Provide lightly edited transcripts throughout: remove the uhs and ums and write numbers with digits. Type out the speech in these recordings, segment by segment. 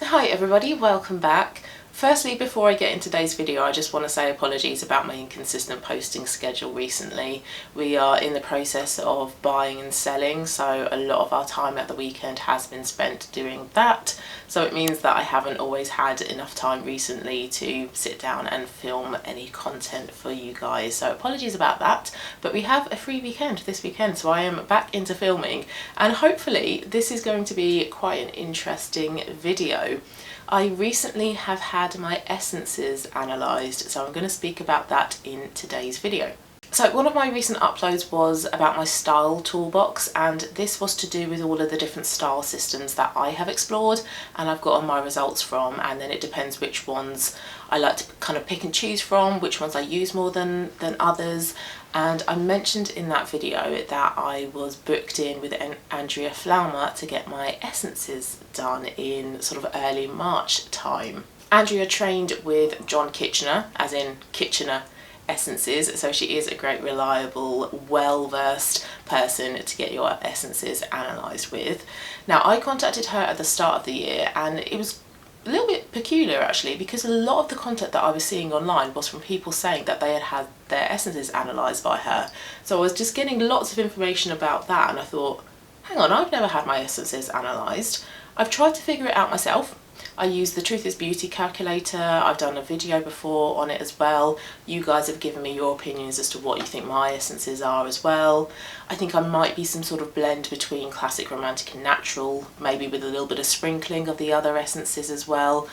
Hi everybody, welcome back. Firstly, before I get into today's video, I just want to say apologies about my inconsistent posting schedule recently. We are in the process of buying and selling, so a lot of our time at the weekend has been spent doing that. So it means that I haven't always had enough time recently to sit down and film any content for you guys. So apologies about that, but we have a free weekend this weekend, so I am back into filming and hopefully this is going to be quite an interesting video. I recently have had my essences analysed, so I'm going to speak about that in today's video. So one of my recent uploads was about my style toolbox, and this was to do with all of the different style systems that I have explored and I've gotten my results from, and then it depends which ones I like to kind of pick and choose from, which ones I use more than others. And I mentioned in that video that I was booked in with Andrea Pflaumer to get my essences done in sort of early March time. Andrea trained with John Kitchener, as in Kitchener Essences, so she is a great, reliable, well-versed person to get your essences analysed with. Now, I contacted her at the start of the year and it was a little bit peculiar actually, because a lot of the content that I was seeing online was from people saying that they had had their essences analysed by her. So I was just getting lots of information about that and I thought, hang on, I've never had my essences analysed. I've tried to figure it out myself. I use the Truth is Beauty calculator. I've done a video before on it as well. You guys have given me your opinions as to what you think my essences are as well. I think I might be some sort of blend between classic, romantic and natural, maybe with a little bit of sprinkling of the other essences as well.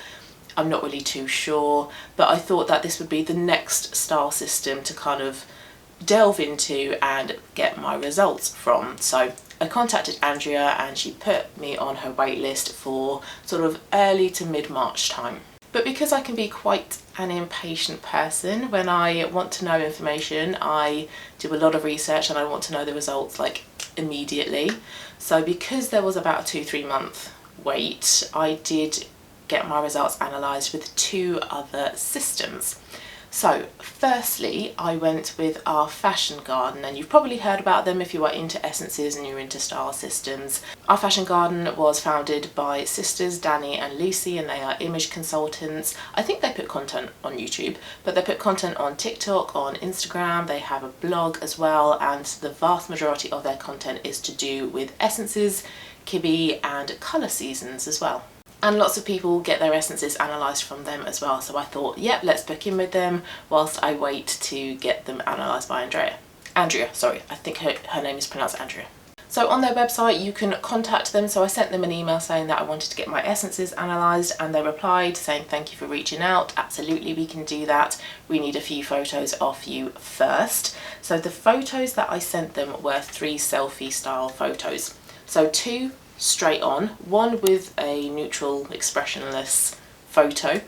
I'm not really too sure, but I thought that this would be the next style system to kind of delve into and get my results from. So I contacted Andrea and she put me on her wait list for sort of early to mid-March time. But because I can be quite an impatient person, when I want to know information, I do a lot of research and I want to know the results like immediately. So because there was about a 2-3 month wait, I did get my results analysed with 2 other systems. So firstly, I went with our Fashion Garden, and you've probably heard about them if you are into essences and you're into style systems. Our Fashion Garden was founded by sisters Danny and Lucy, and they are image consultants. I think they put content on YouTube, but they put content on TikTok, on Instagram, they have a blog as well, and the vast majority of their content is to do with essences, kibi and colour seasons as well. And lots of people get their essences analysed from them as well, so I thought, yep, let's book in with them whilst I wait to get them analysed by Andrea, sorry, I think her name is pronounced Andrea. So on their website you can contact them, so I sent them an email saying that I wanted to get my essences analysed, and they replied saying thank you for reaching out, absolutely we can do that, we need a few photos of you first. So the photos that I sent them were 3 selfie style photos, so 2 straight on, one with a neutral expressionless photo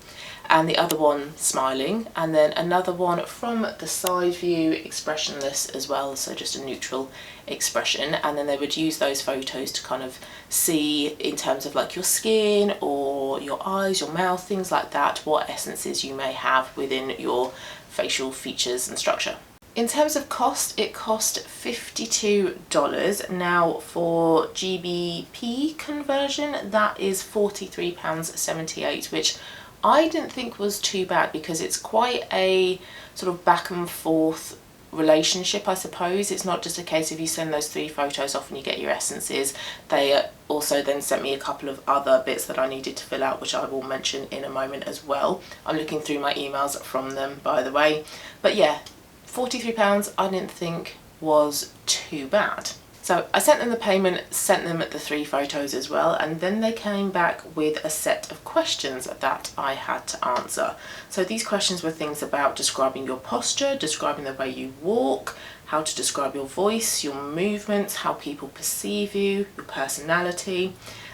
and the other one smiling, and then another one from the side view expressionless as well, so just a neutral expression. And then they would use those photos to kind of see in terms of like your skin or your eyes, your mouth, things like that, what essences you may have within your facial features and structure. In terms of cost, it cost $52. Now for GBP conversion, that is £43.78, which I didn't think was too bad because it's quite a sort of back and forth relationship, I suppose. It's not just a case of you send those 3 photos off and you get your essences. They also then sent me a couple of other bits that I needed to fill out, which I will mention in a moment as well. I'm looking through my emails from them, by the way. But yeah, £43 I didn't think was too bad. So I sent them the payment, sent them the 3 photos as well, and then they came back with a set of questions that I had to answer. So these questions were things about describing your posture, describing the way you walk, how to describe your voice, your movements, how people perceive you, your personality.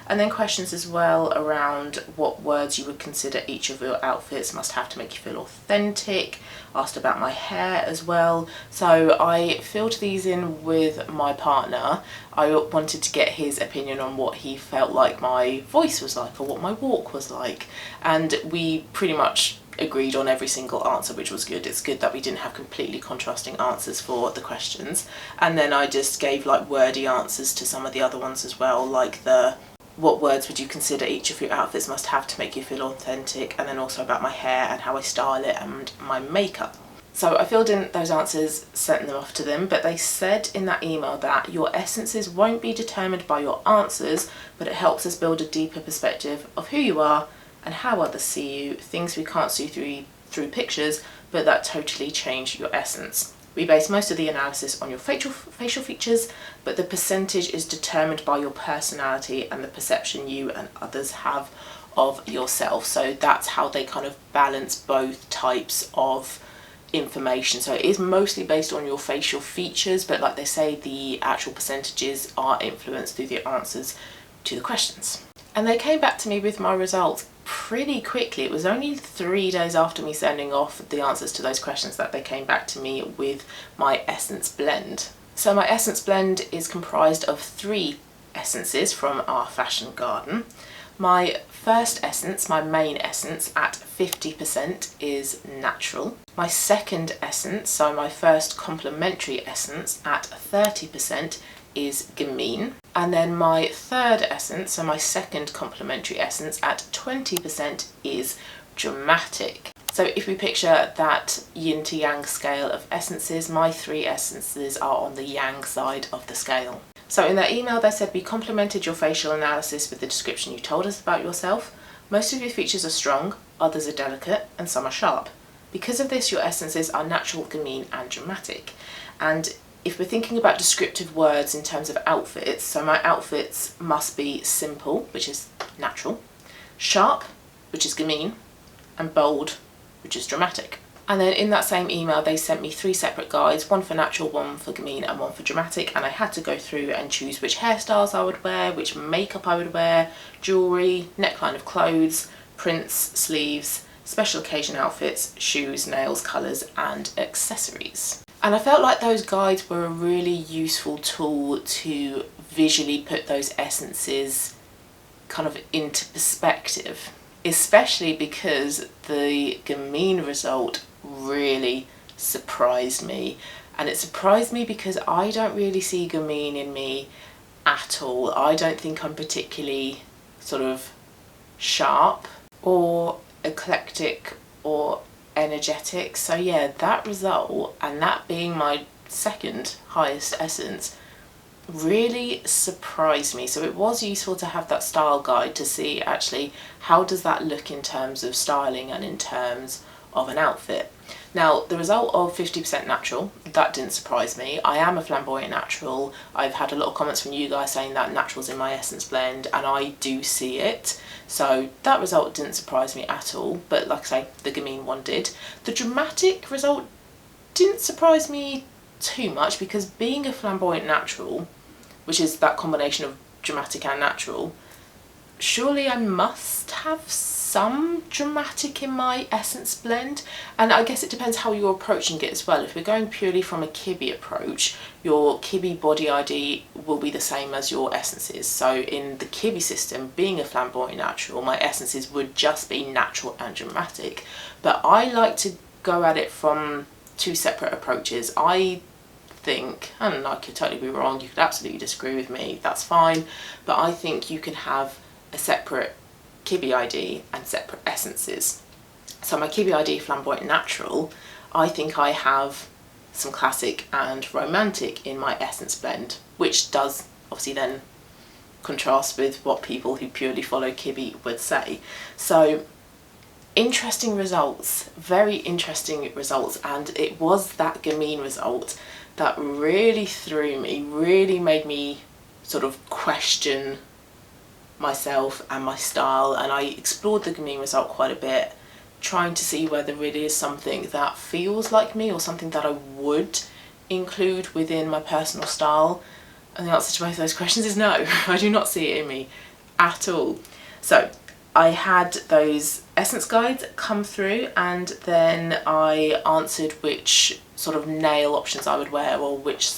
And then questions as well around what words you would consider each of your outfits must have to make you feel authentic. Asked about my hair as well. So I filled these in with my partner. I wanted to get his opinion on what he felt like my voice was like or what my walk was like. And we pretty much agreed on every single answer, which was good. It's good that we didn't have completely contrasting answers for the questions. And then I just gave like wordy answers to some of the other ones as well, like the what words would you consider each of your outfits must have to make you feel authentic, and then also about my hair and how I style it and my makeup. So I filled in those answers, sent them off to them, but they said in that email that your essences won't be determined by your answers, but it helps us build a deeper perspective of who you are and how others see you, things we can't see through pictures, but that totally change your essence. We base most of the analysis on your facial features, but the percentage is determined by your personality and the perception you and others have of yourself. So that's how they kind of balance both types of information. So it is mostly based on your facial features, but like they say, the actual percentages are influenced through the answers to the questions. And they came back to me with my results pretty quickly. It was only 3 days after me sending off the answers to those questions that they came back to me with my essence blend. So my essence blend is comprised of 3 essences from our fashion garden. My first essence, my main essence at 50% is natural. My second essence, so my first complementary essence at 30% is gamine. And then my third essence, so my second complementary essence at 20% is dramatic. So if we picture that yin to yang scale of essences, my 3 essences are on the yang side of the scale. So in their email they said, we complemented your facial analysis with the description you told us about yourself. Most of your features are strong, others are delicate, and some are sharp. Because of this, your essences are natural, gamine, and dramatic. And if we're thinking about descriptive words in terms of outfits, so my outfits must be simple, which is natural, sharp, which is gamine, and bold, which is dramatic. And then in that same email they sent me 3 separate guides, one for natural, one for gamine, and one for dramatic, and I had to go through and choose which hairstyles I would wear, which makeup I would wear, jewellery, neckline of clothes, prints, sleeves, special occasion outfits, shoes, nails, colours, and accessories. And I felt like those guides were a really useful tool to visually put those essences kind of into perspective, especially because the gamine result really surprised me. And it surprised me because I don't really see gamine in me at all. I don't think I'm particularly sort of sharp or eclectic or energetic. So yeah, that result, and that being my second highest essence, really surprised me. So it was useful to have that style guide to see actually how does that look in terms of styling and in terms of an outfit. Now the result of 50% natural, that didn't surprise me. I am a flamboyant natural. I've had a lot of comments from you guys saying that natural's in my essence blend, and I do see it. So that result didn't surprise me at all, but like I say, the gamine one did. The dramatic result didn't surprise me too much, because being a flamboyant natural, which is that combination of dramatic and natural, surely I must have some dramatic in my essence blend. And I guess it depends how you're approaching it as well. If we're going purely from a Kibi approach, your Kibi body ID will be the same as your essences. So in the Kibi system, being a flamboyant natural, my essences would just be natural and dramatic. But I like to go at it from 2 separate approaches. I think, and I could totally be wrong, you could absolutely disagree with me, that's fine, but I think you can have a separate Kibi ID and separate essences. So my Kibi ID flamboyant natural, I think I have some classic and romantic in my essence blend, which does obviously then contrast with what people who purely follow Kibi would say. So interesting results, very interesting results, and it was that gamine result that really threw me, really made me sort of question myself and my style. And I explored the gamine result quite a bit, trying to see whether it is something that feels like me or something that I would include within my personal style. And the answer to both of those questions is no. I do not see it in me at all. So I had those essence guides come through, and then I answered which sort of nail options I would wear, or which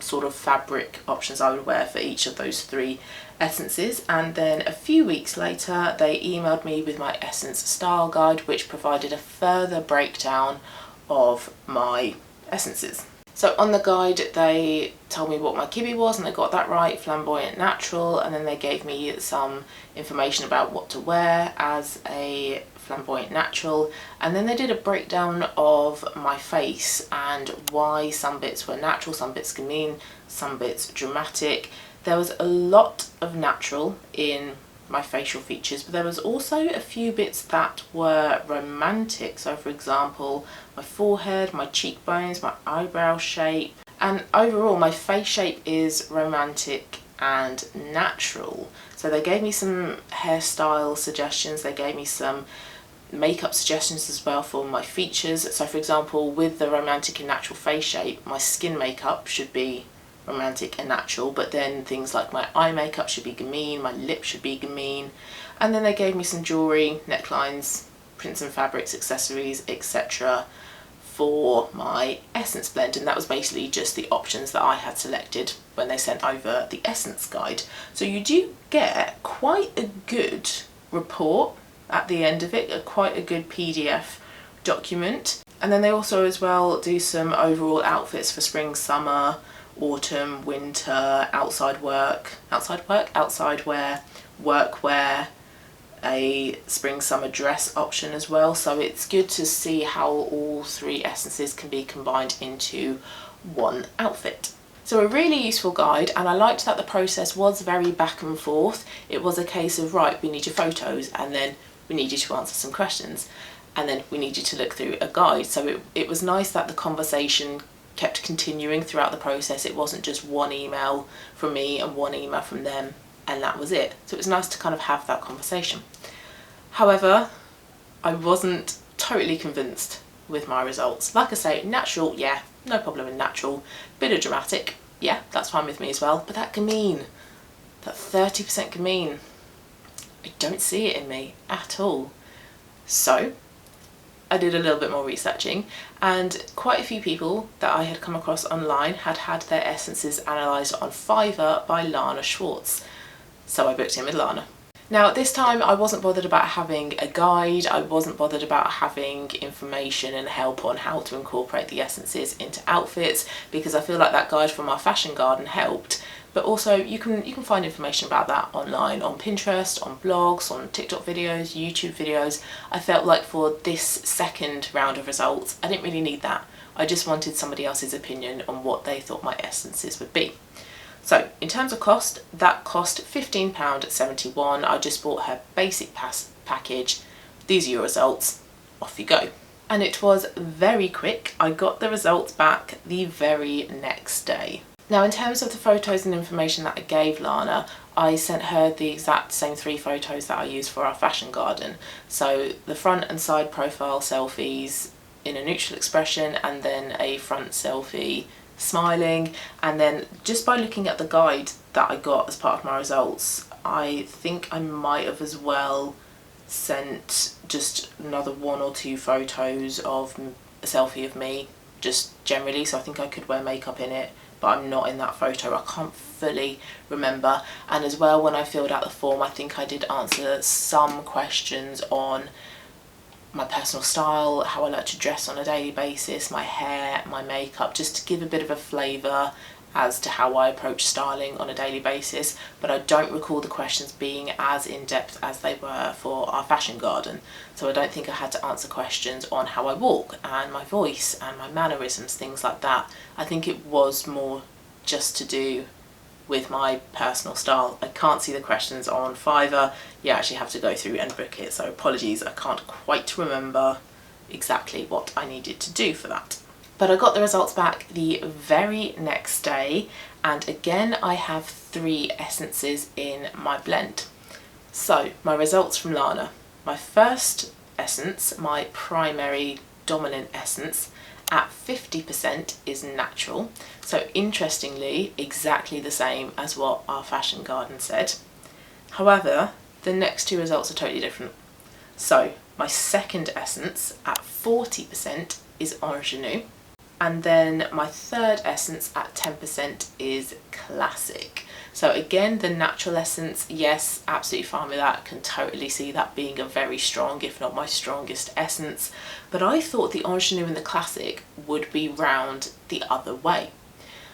sort of fabric options I would wear for each of those 3 essences. And then a few weeks later they emailed me with my essence style guide, which provided a further breakdown of my essences. So on the guide they told me what my kibi was, and they got that right, flamboyant natural, and then they gave me some information about what to wear as a flamboyant natural, and then they did a breakdown of my face and why some bits were natural, some bits mean, some bits dramatic. There was a lot of natural in my facial features, but there was also a few bits that were romantic. So for example, my forehead, my cheekbones, my eyebrow shape, and overall my face shape is romantic and natural. So they gave me some hairstyle suggestions, they gave me some makeup suggestions as well for my features. So for example, with the romantic and natural face shape, my skin makeup should be romantic and natural, but then things like my eye makeup should be gamine, my lips should be gamine, and then they gave me some jewellery, necklines, prints and fabrics, accessories, etc. for my essence blend, and that was basically just the options that I had selected when they sent over the essence guide. So you do get quite a good report at the end of it, quite a good PDF document. And then they also as well do some overall outfits for spring, summer, autumn, winter, outside wear, work wear, a spring summer dress option as well. So it's good to see how all three essences can be combined into one outfit. So a really useful guide, and I liked that the process was very back and forth. It was a case of, right, we need your photos, and then we need you to answer some questions, and then we need you to look through a guide. So it was nice that the conversation kept continuing throughout the process. It wasn't just one email from me and one email from them and that was it. So it was nice to kind of have that conversation. However, I wasn't totally convinced with my results. Like I say, natural, yeah, no problem in natural. Bit of dramatic, yeah, that's fine with me as well. But that gamine, that 30% gamine, I don't see it in me at all. So I did a little bit more researching, and quite a few people that I had come across online had had their essences analysed on Fiverr by Lana Schwartz. So I booked in with Lana. Now this time I wasn't bothered about having a guide, I wasn't bothered about having information and help on how to incorporate the essences into outfits, because I feel like that guide from our fashion garden helped. But also you can find information about that online, on Pinterest, on blogs, on TikTok videos, YouTube videos. I felt like for this second round of results, I didn't really need that. I just wanted somebody else's opinion on what they thought my essences would be. So in terms of cost, that cost £15.71. I just bought her basic package. These are your results, off you go. And it was very quick. I got the results back the very next day. Now in terms of the photos and information that I gave Lana, I sent her the exact same 3 photos that I used for our fashion garden. So the front and side profile selfies in a neutral expression, and then a front selfie smiling. And then just by looking at the guide that I got as part of my results, I think I might have as well sent just another 1 or 2 photos of a selfie of me just generally. So I think I could wear makeup in it, but I'm not in that photo. I can't fully remember. And as well, when I filled out the form, I think I did answer some questions on my personal style, how I like to dress on a daily basis, my hair, my makeup, just to give a bit of a flavour as to how I approach styling on a daily basis. But I don't recall the questions being as in-depth as they were for our fashion garden. So I don't think I had to answer questions on how I walk and my voice and my mannerisms, things like that. I think it was more just to do with my personal style. I can't see the questions on Fiverr. You actually have to go through and book it, so apologies, I can't quite remember exactly what I needed to do for that. But I got the results back the very next day, and again I have 3 essences in my blend. So my results from Lana. My first essence, my primary dominant essence, at 50% is natural. So interestingly, exactly the same as what our fashion garden said. However, the next 2 results are totally different. So my second essence at 40% is ingenue, And then my third essence at 10% is Classic. So again, the natural essence, yes, absolutely fine with that. Can totally see that being a very strong, if not my strongest essence. But I thought the Ingenue and the Classic would be round the other way.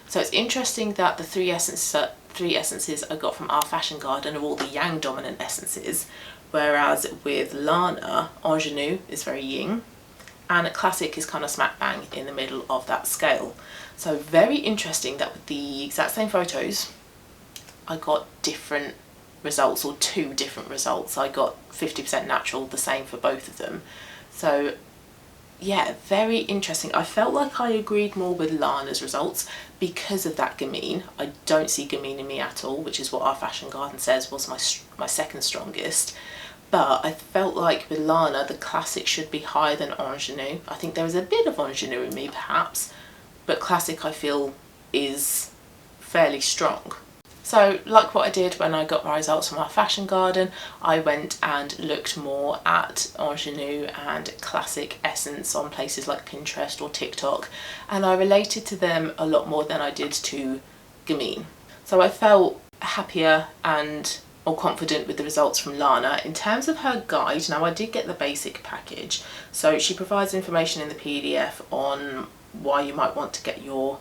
So it's interesting that the three essences I got from Our Fashion Garden are all the yang dominant essences, whereas with Lana, Ingenue is very yin, and Classic is kind of smack bang in the middle of that scale. So very interesting that with the exact same photos, I got different results, or two different results. I got 50% natural, the same for both of them. So yeah, very interesting. I felt like I agreed more with Lana's results because of that gamine. I don't see gamine in me at all, which is what Our Fashion Garden says was my second strongest. But I felt like with Lana, the Classic should be higher than Ingenue. I think there is a bit of Ingenue in me perhaps, but Classic I feel is fairly strong. So like what I did when I got my results from Our Fashion Garden, I went and looked more at Ingenue and Classic essence on places like Pinterest or TikTok, and I related to them a lot more than I did to gamine. So I felt happier and more confident with the results from Lana. In terms of her guide, now I did get the basic package, so she provides information in the PDF on why you might want to get your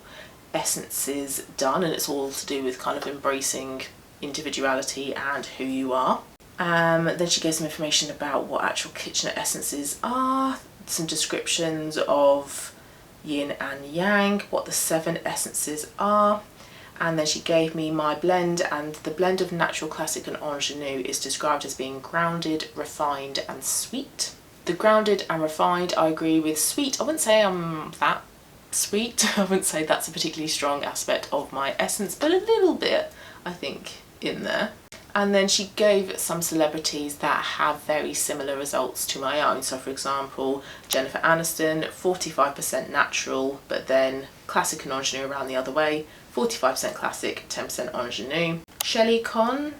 essences done, and it's all to do with kind of embracing individuality and who you are. Then she gave some information about what actual Kitchener essences are, some descriptions of yin and yang, what the 7 essences are, and then she gave me my blend, and the blend of natural, classic and Ingenue is described as being grounded, refined and sweet. The grounded and refined I agree with. Sweet, I wouldn't say I'm that sweet. I wouldn't say that's a particularly strong aspect of my essence, but a little bit I think in there. And then she gave some celebrities that have very similar results to my own. So for example, Jennifer Aniston, 45% natural, but then classic and Ingenue around the other way, 45% classic, 10% Ingenue. Shelley Conn,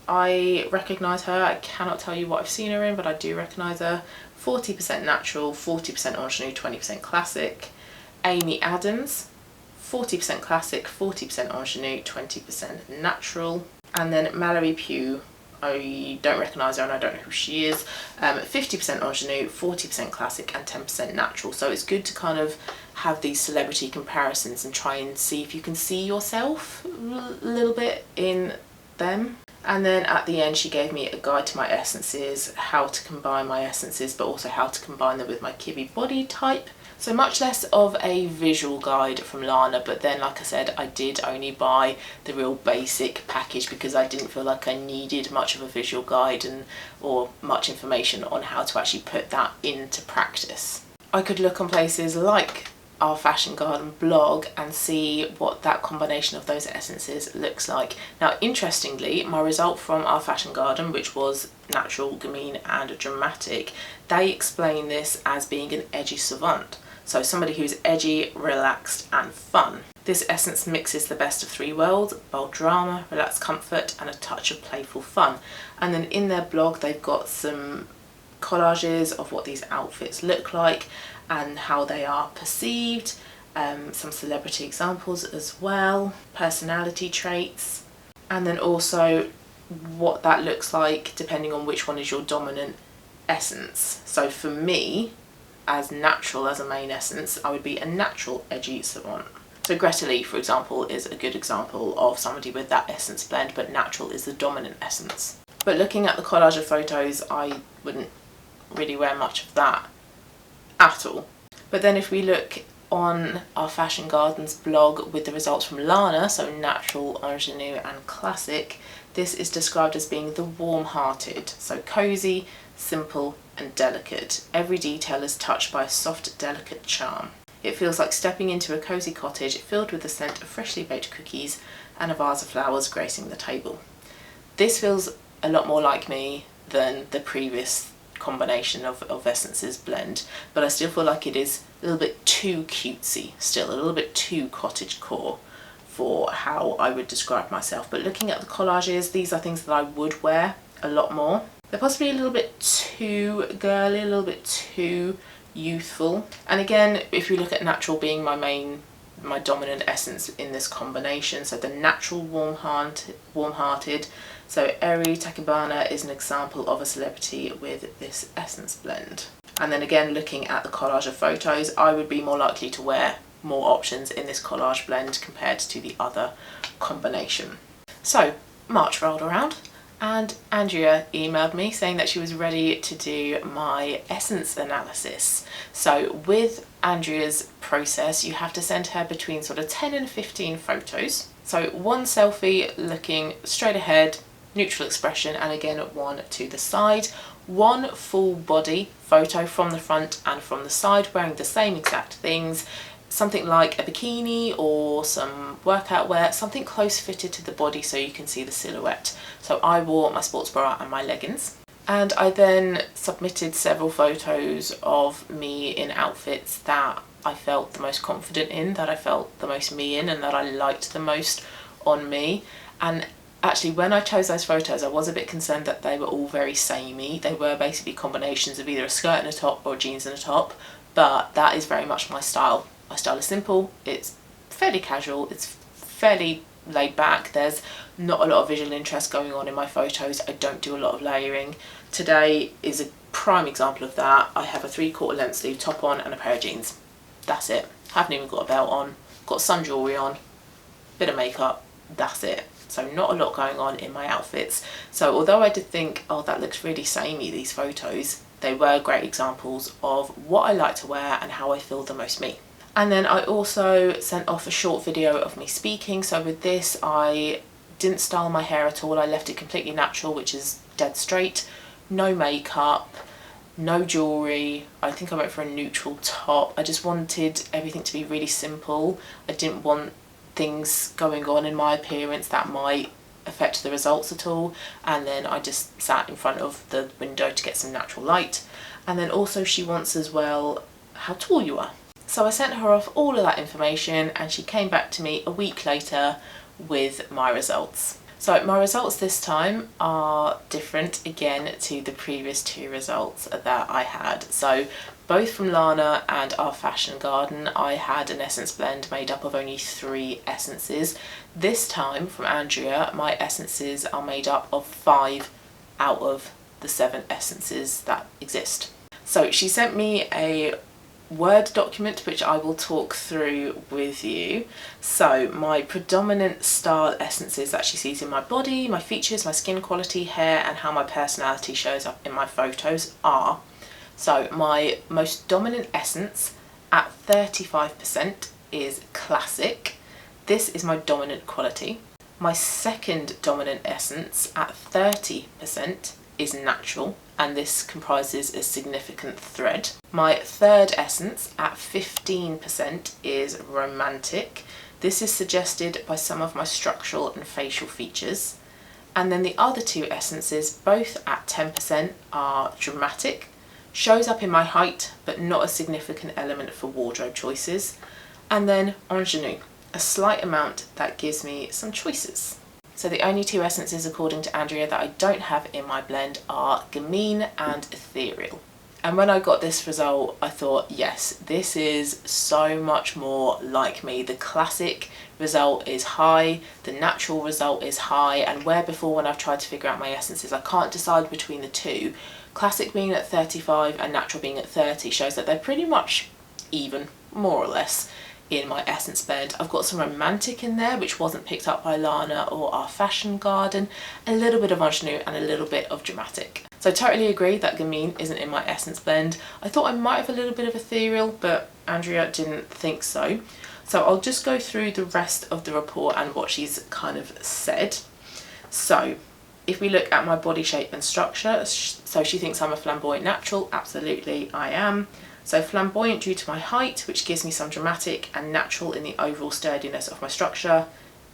I recognise her. I cannot tell you what I've seen her in, but I do recognise her. 40% natural, 40% Ingenue, 20% classic. Amy Adams, 40% classic, 40% Ingenue, 20% natural. And then Mallory Pugh, I don't recognise her and I don't know who she is. 50% Ingenue, 40% classic and 10% natural. So it's good to kind of have these celebrity comparisons and try and see if you can see yourself a little bit in them. And then at the end she gave me a guide to my essences, how to combine my essences, but also how to combine them with my Kiwi body type. So much less of a visual guide from Lana, but then like I said, I did only buy the real basic package because I didn't feel like I needed much of a visual guide or much information on how to actually put that into practice. I could look on places like Our Fashion Garden blog and see what that combination of those essences looks like. Now interestingly, my result from Our Fashion Garden, which was natural, gamine and dramatic, they explain this as being an edgy savant. So somebody who's edgy, relaxed and fun. This essence mixes the best of 3 worlds, bold drama, relaxed comfort and a touch of playful fun. And then in their blog they've got some collages of what these outfits look like and how they are perceived, some celebrity examples as well, personality traits, and then also what that looks like depending on which one is your dominant essence. So for me, as natural as a main essence, I would be a natural edgy savant. So Greta Lee, for example, is a good example of somebody with that essence blend, but natural is the dominant essence. But looking at the collage of photos, I wouldn't really wear much of that at all. But then if we look on Our Fashion Garden's blog with the results from Lana, so natural, Ingenue and classic, this is described as being the warm-hearted, so cosy, simple and delicate. Every detail is touched by a soft, delicate charm. It feels like stepping into a cosy cottage filled with the scent of freshly baked cookies and a vase of flowers gracing the table. This feels a lot more like me than the previous combination of essences blend, but I still feel like it is a little bit too cutesy, still a little bit too cottagecore for how I would describe myself. But looking at the collages, these are things that I would wear a lot more. They're possibly a little bit too girly, a little bit too youthful. And again, if you look at natural being my dominant essence in this combination, so the natural warm-hearted. So Eri Takebana is an example of a celebrity with this essence blend. And then again, looking at the collage of photos, I would be more likely to wear more options in this collage blend compared to the other combination. So March rolled around and Andrea emailed me saying that she was ready to do my essence analysis. So with Andrea's process, you have to send her between sort of 10 and 15 photos. So one selfie looking straight ahead, neutral expression, and again one to the side. One full body photo from the front and from the side wearing the same exact things. Something like a bikini or some workout wear, something close fitted to the body so you can see the silhouette. So I wore my sports bra and my leggings. And I then submitted several photos of me in outfits that I felt the most confident in, that I felt the most me in, and that I liked the most on me. And actually, when I chose those photos, I was a bit concerned that they were all very samey. They were basically combinations of either a skirt and a top or jeans and a top, but that is very much my style. My style is simple, it's fairly casual, it's fairly laid back. There's not a lot of visual interest going on in my photos. I don't do a lot of layering. Today is a prime example of that. I have a 3/4 length sleeve top on and a pair of jeans. That's it. Haven't even got a belt on, got some jewellery on, bit of makeup, that's it. So not a lot going on in my outfits. So although I did think, oh, that looks really samey, these photos, they were great examples of what I like to wear and how I feel the most me. And then I also sent off a short video of me speaking. So with this, I didn't style my hair at all. I left it completely natural, which is dead straight. No makeup, no jewellery. I think I went for a neutral top. I just wanted everything to be really simple. I didn't want things going on in my appearance that might affect the results at all. And then I just sat in front of the window to get some natural light. And then also she wants as well how tall you are. So I sent her off all of that information and she came back to me a week later with my results. So my results this time are different again to the previous two results that I had. So both from Lana and our fashion garden, I had an essence blend made up of only 3 essences. This time from Andrea, my essences are made up of 5 out of the 7 essences that exist. So she sent me a Word document which I will talk through with you. So my predominant style essences that she sees in my body, my features, my skin quality, hair, and how my personality shows up in my photos are, so my most dominant essence at 35% is classic. This is my dominant quality. My second dominant essence at 30% is natural, and this comprises a significant thread. My third essence at 15% is romantic. This is suggested by some of my structural and facial features. And then the other 2 essences, both at 10%, are dramatic, shows up in my height but not a significant element for wardrobe choices. And then ingenue, a slight amount that gives me some choices. So the only 2 essences according to Andrea that I don't have in my blend are Gamine and Ethereal. And when I got this result, I thought, yes, this is so much more like me. The classic result is high, the natural result is high, and where before when I've tried to figure out my essences, I can't decide between the 2. Classic being at 35 and natural being at 30 shows that they're pretty much even, more or less, in my essence blend. I've got some romantic in there which wasn't picked up by Lana or our fashion garden, a little bit of ingenue and a little bit of dramatic. So I totally agree that Gamine isn't in my essence blend. I thought I might have a little bit of ethereal, but Andrea didn't think so. So I'll just go through the rest of the report and what she's kind of said. So if we look at my body shape and structure, so she thinks I'm a flamboyant natural. Absolutely I am. So flamboyant due to my height, which gives me some dramatic, and natural in the overall sturdiness of my structure,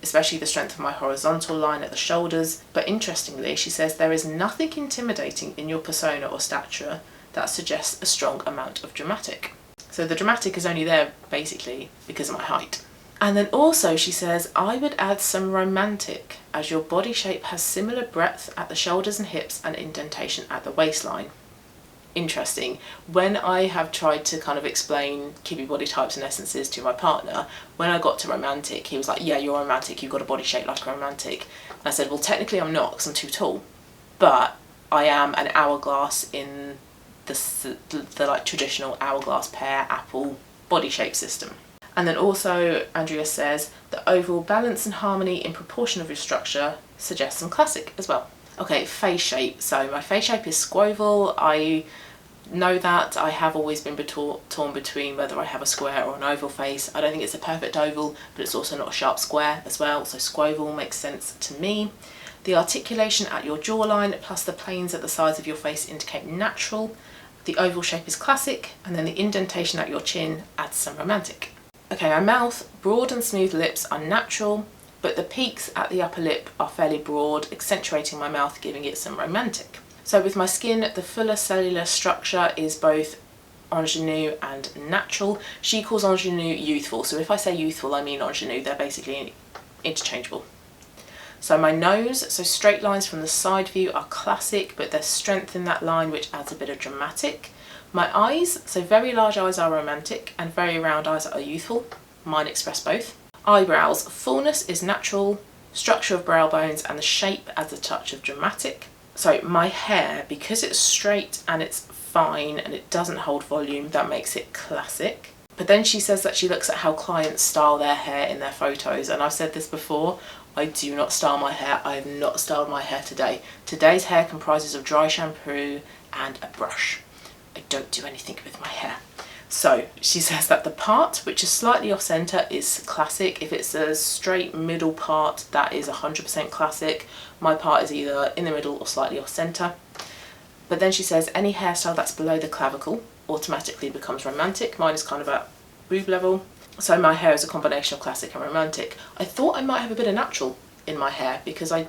especially the strength of my horizontal line at the shoulders. But interestingly, she says there is nothing intimidating in your persona or stature that suggests a strong amount of dramatic. So the dramatic is only there basically because of my height. And then also she says, I would add some romantic as your body shape has similar breadth at the shoulders and hips and indentation at the waistline. interesting. When I have tried to kind of explain Kiwi body types and essences to my partner, when I got to romantic, he was like, yeah, you're romantic, you've got a body shape like a romantic. And I said, well, technically I'm not, because I'm too tall, but I am an hourglass in the like traditional hourglass pear apple body shape system. And then also Andrea says the overall balance and harmony in proportion of your structure suggests some classic as well. Okay, face shape. So my face shape is squoval. I know that. I have always been torn between whether I have a square or an oval face. I don't think it's a perfect oval, but it's also not a sharp square as well, so squoval makes sense to me. The articulation at your jawline plus the planes at the sides of your face indicate natural. The oval shape is classic, and then the indentation at your chin adds some romantic. Okay, my mouth, broad and smooth lips are natural, but the peaks at the upper lip are fairly broad, accentuating my mouth, giving it some romantic. So with my skin, the fuller cellular structure is both ingenue and natural. She calls ingenue youthful, so if I say youthful I mean ingenue, they're basically interchangeable. So my nose, so straight lines from the side view are classic, but there's strength in that line which adds a bit of dramatic. My eyes, so very large eyes are romantic and very round eyes are youthful. Mine express both. Eyebrows, fullness is natural, structure of brow bones and the shape adds a touch of dramatic. So my hair, because it's straight and it's fine and it doesn't hold volume, that makes it classic. But then she says that she looks at how clients style their hair in their photos, and I've said this before, I do not style my hair. I have not styled my hair today. Today's hair comprises of dry shampoo and a brush. I don't do anything with my hair. So she says that the part which is slightly off centre is classic. If it's a straight middle part, that is 100% classic. My part is either in the middle or slightly off centre. But then she says any hairstyle that's below the clavicle automatically becomes romantic. Mine is kind of at boob level. So my hair is a combination of classic and romantic. I thought I might have a bit of natural in my hair because I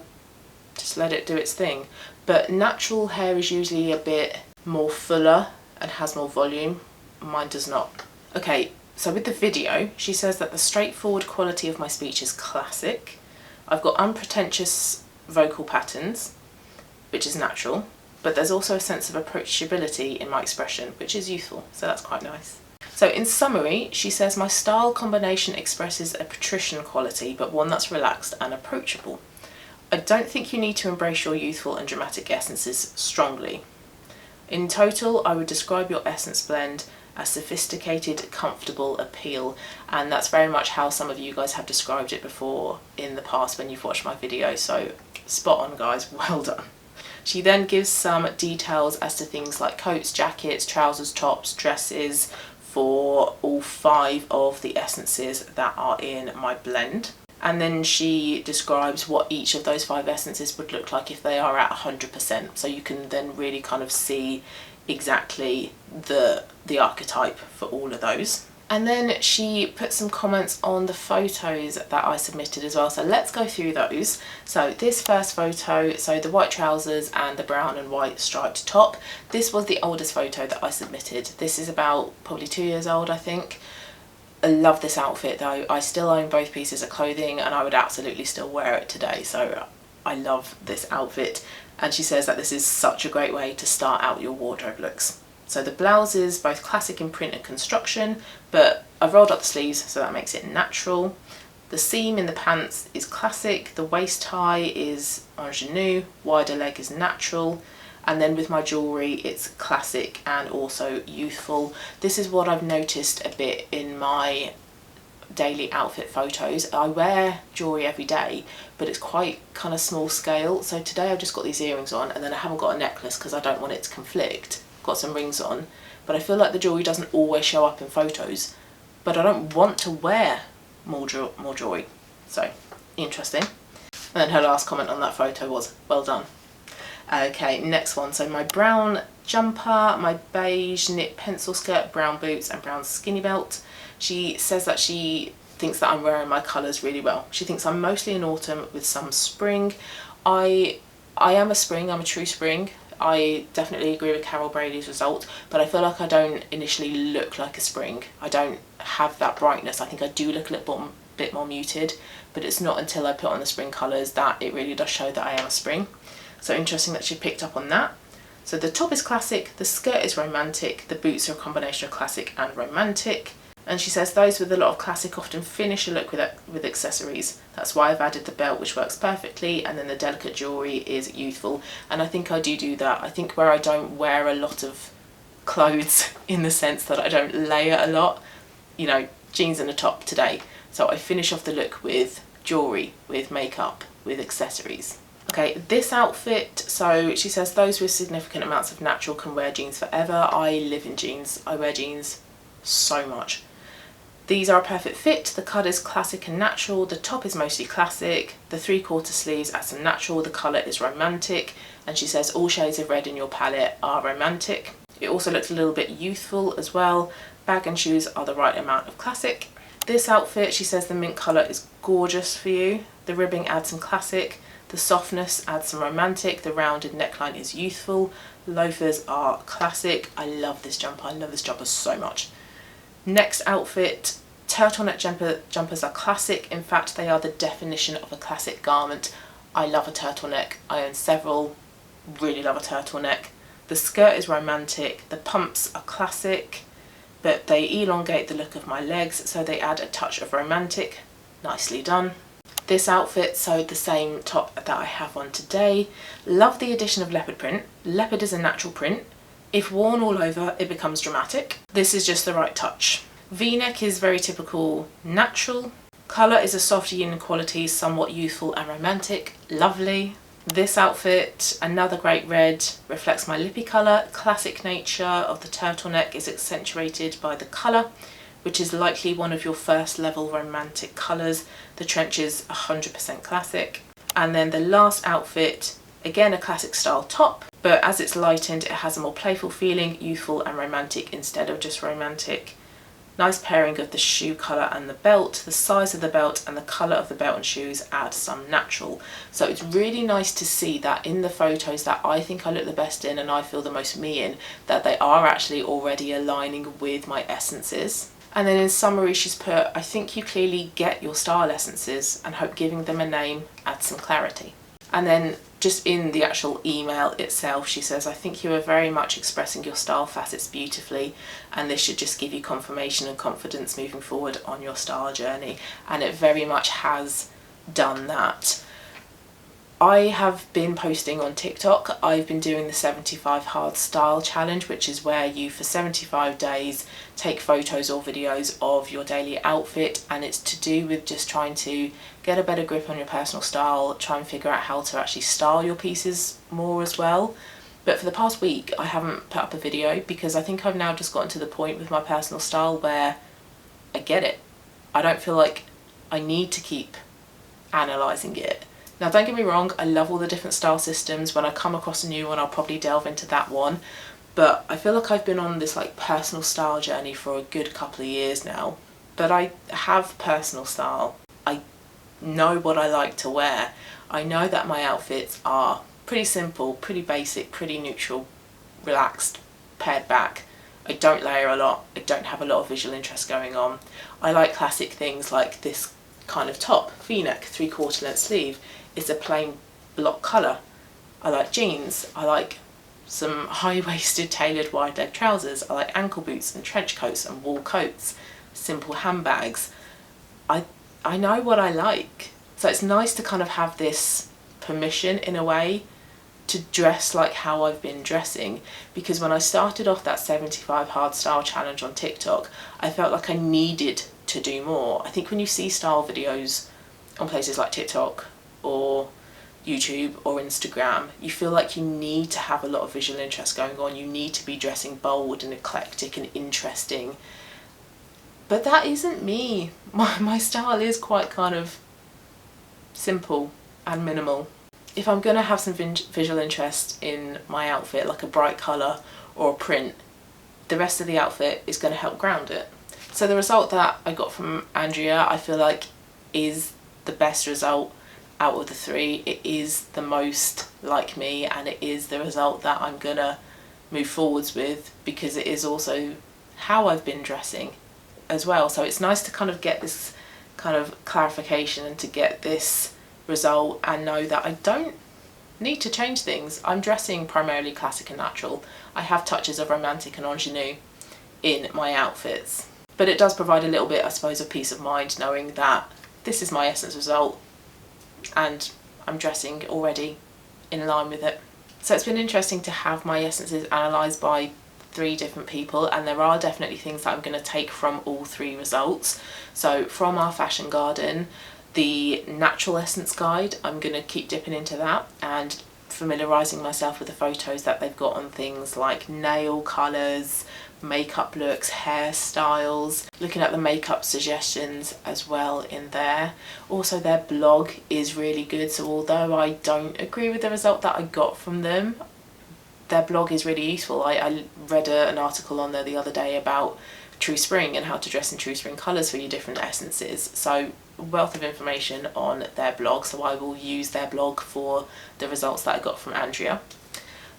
just let it do its thing. But natural hair is usually a bit more fuller and has more volume. Mine does not. Okay, so with the video, she says that the straightforward quality of my speech is classic. I've got unpretentious vocal patterns, which is natural, but there's also a sense of approachability in my expression, which is youthful, so that's quite nice. So in summary, she says my style combination expresses a patrician quality, but one that's relaxed and approachable. I don't think you need to embrace your youthful and dramatic essences strongly. In total, I would describe your essence blend as sophisticated, comfortable appeal, and that's very much how some of you guys have described it before in the past when you've watched my video, so spot on guys, well done. She then gives some details as to things like coats, jackets, trousers, tops, dresses for all 5 of the essences that are in my blend. And then she describes what each of those 5 essences would look like if they are at 100%. So you can then really kind of see exactly the archetype for all of those. And then she put some comments on the photos that I submitted as well. So let's go through those. So this first photo, so the white trousers and the brown and white striped top. This was the oldest photo that I submitted. This is about probably 2 years old, I think. I love this outfit though. I still own both pieces of clothing and I would absolutely still wear it today. So I love this outfit. And she says that this is such a great way to start out your wardrobe looks. So the blouse is both classic in print and construction, but I've rolled up the sleeves so that makes it natural. The seam in the pants is classic, the waist tie is ingenue, wider leg is natural, and then with my jewellery it's classic and also youthful. This is what I've noticed a bit in my daily outfit photos. I wear jewellery every day, but it's quite kind of small scale. So today I've just got these earrings on and then I haven't got a necklace because I don't want it to conflict. Got some rings on, but I feel like the jewellery doesn't always show up in photos, but I don't want to wear more jewellery. So interesting. And then her last comment on that photo was, well done. Okay, next one. So my brown jumper, my beige knit pencil skirt, brown boots and brown skinny belt. She says that she thinks that I'm wearing my colours really well. She thinks I'm mostly in autumn with some spring. I am a spring, I'm a true spring. I definitely agree with Carol Brady's result, but I feel like I don't initially look like a spring. I don't have that brightness. I think I do look a little bit more muted, but it's not until I put on the spring colours that it really does show that I am a spring. So interesting that she picked up on that. So the top is classic, the skirt is romantic, the boots are a combination of classic and romantic. And she says those with a lot of classic often finish a look with accessories. That's why I've added the belt, which works perfectly, and then the delicate jewellery is youthful. And I think I do that. I think where I don't wear a lot of clothes in the sense that I don't layer a lot, you know, jeans and a top today. So I finish off the look with jewellery, with makeup, with accessories. Okay, this outfit, so she says those with significant amounts of natural can wear jeans forever. I live in jeans. I wear jeans so much. These are a perfect fit. The cut is classic and natural. The top is mostly classic. The 3/4 sleeves add some natural. The colour is romantic. And she says all shades of red in your palette are romantic. It also looks a little bit youthful as well. Bag and shoes are the right amount of classic. This outfit, she says the mint colour is gorgeous for you. The ribbing adds some classic. The softness adds some romantic. The rounded neckline is youthful. Loafers are classic. I love this jumper. I love this jumper so much. Next outfit, turtleneck jumpers are classic. In fact, they are the definition of a classic garment. I love a turtleneck. I own several. Really love a turtleneck. The skirt is romantic. The pumps are classic, but they elongate the look of my legs, so they add a touch of romantic. Nicely done. This outfit, so the same top that I have on today. Love the addition of leopard print. Leopard is a natural print. If worn all over, it becomes dramatic. This is just the right touch. V-neck is very typical natural. Colour is a soft yin quality, somewhat youthful and romantic. Lovely. This outfit, another great red, reflects my lippy colour. Classic nature of the turtleneck is accentuated by the colour, which is likely one of your first level romantic colours. The trench is 100% classic. And then the last outfit, again a classic style top, but as it's lightened it has a more playful feeling, youthful and romantic instead of just romantic. Nice pairing of the shoe colour and the belt. The size of the belt and the colour of the belt and shoes add some natural. So it's really nice to see that in the photos that I think I look the best in and I feel the most me in, that they are actually already aligning with my essences. And then in summary she's put, I think you clearly get your style essences and hope giving them a name adds some clarity. And then just in the actual email itself she says, I think you are very much expressing your style facets beautifully, and this should just give you confirmation and confidence moving forward on your style journey. And it very much has done that. I have been posting on TikTok. I've been doing the 75 hard style challenge, which is where you for 75 days take photos or videos of your daily outfit, and it's to do with just trying to get a better grip on your personal style, try and figure out how to actually style your pieces more as well. But for the past week I haven't put up a video because I think I've now just gotten to the point with my personal style where I get it. I don't feel like I need to keep analysing it. Now don't get me wrong, I love all the different style systems. When I come across a new one I'll probably delve into that one, but I feel like I've been on this like personal style journey for a good couple of years now. But I have personal style. I know what I like to wear. I know that my outfits are pretty simple, pretty basic, pretty neutral, relaxed, pared back. I don't layer a lot. I don't have a lot of visual interest going on. I like classic things like this kind of top, V-neck, 3/4 length sleeve. It's a plain block colour. I like jeans. I like some high-waisted tailored wide leg trousers. I like ankle boots and trench coats and wool coats, simple handbags. I know what I like. So it's nice to kind of have this permission in a way to dress like how I've been dressing, because when I started off that 75 hard style challenge on TikTok, I felt like I needed to do more. I think when you see style videos on places like TikTok or YouTube or Instagram, you feel like you need to have a lot of visual interest going on. You need to be dressing bold and eclectic and interesting. But that isn't me. My style is quite kind of simple and minimal. If I'm going to have some visual interest in my outfit, like a bright colour or a print, the rest of the outfit is going to help ground it. So the result that I got from Andrea, I feel like is the best result out of the three. It is the most like me, and it is the result that I'm going to move forwards with, because it is also how I've been dressing as well. So it's nice to kind of get this kind of clarification and to get this result and know that I don't need to change things. I'm dressing primarily classic and natural. I have touches of romantic and ingenue in my outfits, but it does provide a little bit, I suppose, of peace of mind knowing that this is my Essence result and I'm dressing already in line with it. So it's been interesting to have my essences analysed by 3 different people, and there are definitely things that I'm going to take from all 3 results. So from our fashion garden, the natural essence guide, I'm going to keep dipping into that and familiarising myself with the photos that they've got on things like nail colours, makeup looks, hairstyles, looking at the makeup suggestions as well in there. Also their blog is really good, so although I don't agree with the result that I got from them, their blog is really useful. I read an article on there the other day about true spring and how to dress in true spring colours for your different essences. So a wealth of information on their blog, so I will use their blog for the results that I got from Andrea.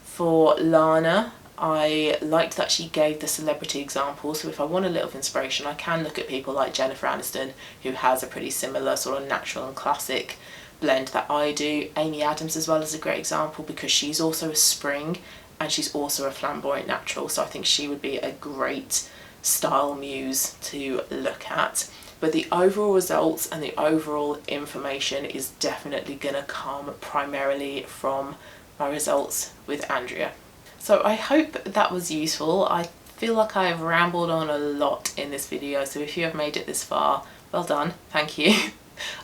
For Lana, I liked that she gave the celebrity example, so if I want a little inspiration I can look at people like Jennifer Aniston, who has a pretty similar sort of natural and classic blend that I do. Amy Adams as well is a great example because she's also a spring and she's also a flamboyant natural, so I think she would be a great style muse to look at. But the overall results and the overall information is definitely going to come primarily from my results with Andrea. So I hope that was useful. I feel like I have rambled on a lot in this video, so if you have made it this far, well done, thank you.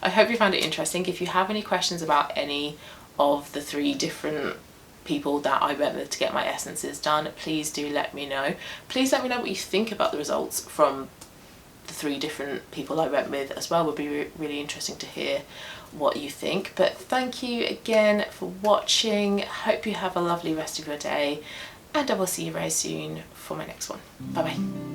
I hope you found it interesting. If you have any questions about any of the 3 different people that I went with to get my essences done, please do let me know. Please let me know what you think about the results from the 3 different people I went with as well. It would be really interesting to hear what you think. But thank you again for watching. Hope you have a lovely rest of your day, and I will see you very soon for my next one. Bye bye.